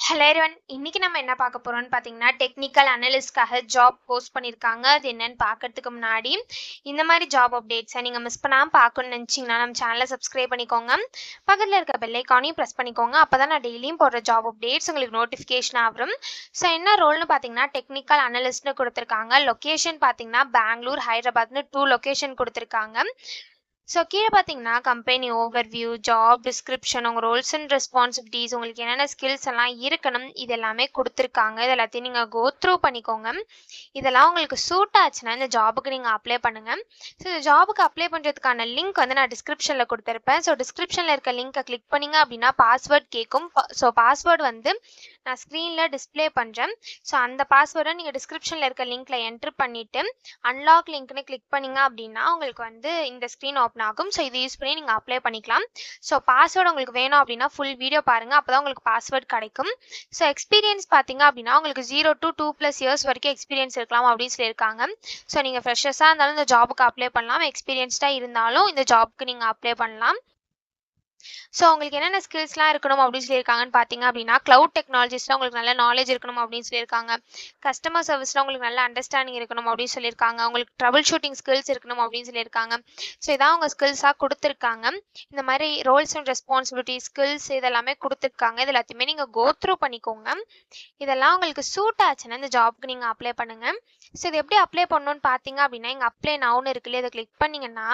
Hello everyone, இன்னைக்கு நம்ம என்ன பார்க்க போறோம்னு பார்த்தீங்கன்னா டெக்னிக்கல் அனலிஸ்ட்காக ஜாப் போஸ்ட் பண்ணியிருக்காங்க. அது என்னன்னு பார்க்கறதுக்கு முன்னாடி இந்த மாதிரி ஜாப் அப்டேட்ஸை நீங்கள் மிஸ் பண்ணாமல் பார்க்கணும்னு நினச்சிங்கன்னா நம்ம சேனலை சப்ஸ்கிரைப் பண்ணிக்கோங்க. பக்கத்தில் இருக்க பெல் ஐக்கானையும் ப்ரெஸ் பண்ணிக்கோங்க. அப்போ தான் நான் டெய்லியும் போடுற ஜாப் அப்டேட்ஸ் உங்களுக்கு நோட்டிஃபிகேஷன் ஆகும். ஸோ என்ன ரோல்னு பார்த்தீங்கன்னா டெக்னிக்கல் அனலிஸ்ட்னு கொடுத்துருக்காங்க. லொக்கேஷன் பார்த்தீங்கன்னா பெங்களூர், ஹைதராபாத்னு 2 லொக்கேஷன் கொடுத்துருக்காங்க. ஸோ கீழே பார்த்தீங்கன்னா கம்பெனி ஓவர்வியூ, ஜாப் டிஸ்கிரிப்ஷன், உங்கள் ரோல்ஸ் அண்ட் ரெஸ்பான்சிபிலிட்டிஸ், உங்களுக்கு என்னென்ன ஸ்கில்ஸ் எல்லாம் இருக்கணும், இது எல்லாமே கொடுத்துருக்காங்க. இது எல்லாத்தையும் நீங்கள் கோ த்ரூ பண்ணிக்கோங்க. இதெல்லாம் உங்களுக்கு சூட் ஆச்சுன்னா இந்த ஜாபுக்கு நீங்கள் அப்ளை பண்ணுங்கள். ஸோ இந்த ஜாபுக்கு அப்ளை பண்ணுறதுக்கான லிங்க் வந்து நான் டிஸ்கிரிப்ஷனில் கொடுத்துருப்பேன். ஸோ டிஸ்கிரிப்ஷனில் இருக்க லிங்க்கை கிளிக் பண்ணிங்க அப்படின்னா பாஸ்வேர்ட் கேட்கும். ஸோ பாஸ்வேர்டு வந்து நான் ஸ்க்ரீனில் டிஸ்பிளே பண்ணுறேன். ஸோ அந்த பாஸ்வேர்டை நீங்கள் டிஸ்கிரிப்ஷனில் இருக்க லிங்க்கில் என்ட்ரு பண்ணிவிட்டு அன்லாக் லிங்க்னு கிளிக் பண்ணிங்க அப்படின்னா உங்களுக்கு வந்து இந்த ஸ்க்ரீன் ஓப்பன் ஆகும். ஸோ இது யூஸ் பண்ணி நீங்கள் அப்ளை பண்ணிக்கலாம். ஸோ பாஸ்வேர்டு உங்களுக்கு வேணும் அப்படின்னா ஃபுல் வீடியோ பாருங்கள், அப்போ தான் உங்களுக்கு பாஸ்வேர்டு கிடைக்கும். ஸோ எக்ஸ்பீரியன்ஸ் பார்த்தீங்க அப்படின்னா உங்களுக்கு 0 to 2+ இயர்ஸ் வரைக்கும் எக்ஸ்பீரியன்ஸ் இருக்கலாம் அப்படின்னு சொல்லியிருக்காங்க. ஸோ நீங்கள் ஃப்ரெஷர்ஸாக இருந்தாலும் இந்த ஜாபுக்கு அப்ளை பண்ணலாம், எக்ஸ்பீரியன்ஸ்டாக இருந்தாலும் இந்த ஜாபுக்கு நீங்கள் அப்ளை பண்ணலாம். ஸோ உங்களுக்கு என்னென்ன ஸ்கில்ஸ்லாம் இருக்கணும் அப்படின்னு சொல்லியிருக்காங்கன்னு பார்த்தீங்க அப்படின்னா க்ளவுட் டெக்னாலஜிஸில் உங்களுக்கு நல்ல நாலேஜ் இருக்கணும் அப்படின்னு சொல்லியிருக்காங்க. கஸ்டமர் சர்வீஸில் உங்களுக்கு நல்ல அண்டர்ஸ்டாண்டிங் இருக்கணும் அப்படின்னு சொல்லியிருக்காங்க. உங்களுக்கு ட்ரபிள் ஷூட்டிங் ஸ்கில்ஸ் இருக்கணும் அப்படின்னு சொல்லியிருக்காங்க. ஸோ இதான் அவங்க ஸ்கில்ஸாக கொடுத்துருக்காங்க. இந்த மாதிரி ரோல்ஸ் அண்ட் ரெஸ்பான்சிபிலிட்டி, ஸ்கில்ஸ் இதெல்லாமே கொடுத்துருக்காங்க. இது எல்லாத்தையுமே நீங்கள் கோ த்ரூ பண்ணிக்கோங்க. இதெல்லாம் உங்களுக்கு சூட் ஆச்சுன்னா இந்த ஜாப்க்கு நீங்கள் அப்ளை பண்ணுங்கள். ஸோ இது எப்படி அப்ளை பண்ணணும்னு பார்த்தீங்க அப்படின்னா இங்கே அப்ளை நவுன்னு இருக்குல்லையே, அதை கிளிக் பண்ணிங்கன்னா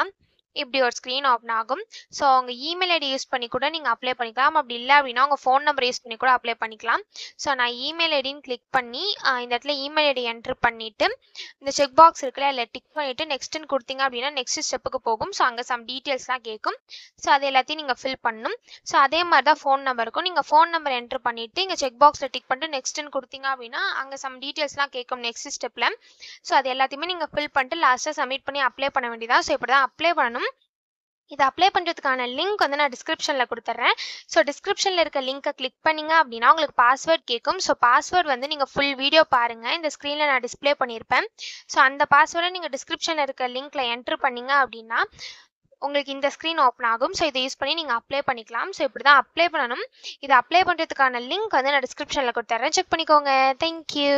இப்படி ஒரு ஸ்க்ரீன் ஓப்பன் ஆகும். ஸோ அவங்க இமெயில் ஐடி யூஸ் பண்ணி கூட நீங்கள் அப்ளை பண்ணிக்கலாம். அப்படி இல்லை அப்படின்னா உங்கள் ஃபோன் நம்பர் யூஸ் பண்ணி கூட அப்ளை பண்ணிக்கலாம். ஸோ நான் இமெயில் ஐடின்னு கிளிக் பண்ணி இந்த இடத்துல இமெயில் ஐடி என்ட்ரு பண்ணிவிட்டு இந்த செக் பாக்ஸ் இருக்குல்ல அதில் டிக் பண்ணிவிட்டு நெக்ஸ்ட்டுன்னு கொடுத்தீங்க அப்படின்னா நெக்ஸ்ட் ஸ்டெப்புக்கு போகும். ஸோ அங்கே சம் டீட்டெயில்ஸ்லாம் கேட்கும். ஸோ அது எல்லாத்தையும் நீங்கள் ஃபில் பண்ணணும். ஸோ அதே மாதிரி தான் ஃபோன் நம்பர் இருக்கும். நீங்கள் ஃபோன் நம்பர் என்ட்ரு பண்ணிவிட்டு இங்கே செக் பாக்ஸில் டிக் பண்ணிட்டு நெக்ஸ்ட்டுன்னு கொடுத்தீங்க அப்படின்னா அங்கே சம் டீட்டெயில்ஸ்லாம் கேட்கும் நெக்ஸ்ட் ஸ்டெப்பில். ஸோ அது எல்லாத்தையுமே நீங்கள் ஃபில் பண்ணிட்டு லாஸ்ட்டாக சப்மிட் பண்ணி அப்ளை பண்ண வேண்டியதான். ஸோ இப்படி தான் அப்ளை பண்ணணும். இதை அப்ளை பண்ணுறதுக்கான லிங்க் வந்து நான் டிஸ்கிரிப்ஷனில் கொடுத்துட்றேன். ஸோ டிஸ்கிரிப்ஷனில் இருக்க லிங்க்கை கிளிக் பண்ணிங்க அப்படின்னா உங்களுக்கு பாஸ்வேர்ட் கேட்கும். ஸோ பாஸ்வேர்டு வந்து நீங்கள் ஃபுல் வீடியோ பாருங்கள், இந்த ஸ்க்ரீனில் நான் டிஸ்பிளே பண்ணியிருப்பேன். ஸோ அந்த பாஸ்வேர்டை நீங்கள் டிஸ்கிரிப்ஷனில் இருக்க லிங்க்கில் என்ட்ரு பண்ணிங்க அப்படின்னா உங்களுக்கு இந்த ஸ்க்ரீன் ஓப்பன் ஆகும். ஸோ இதை யூஸ் பண்ணி நீங்கள் அப்ளை பண்ணிக்கலாம். ஸோ இப்படி தான் அப்ளை பண்ணணும். இதை அப்ளை பண்ணுறதுக்கான லிங்க் வந்து நான் டிஸ்கிரிப்ஷனில் கொடுத்துட்றேன், செக் பண்ணிக்கோங்க. தேங்க்யூ.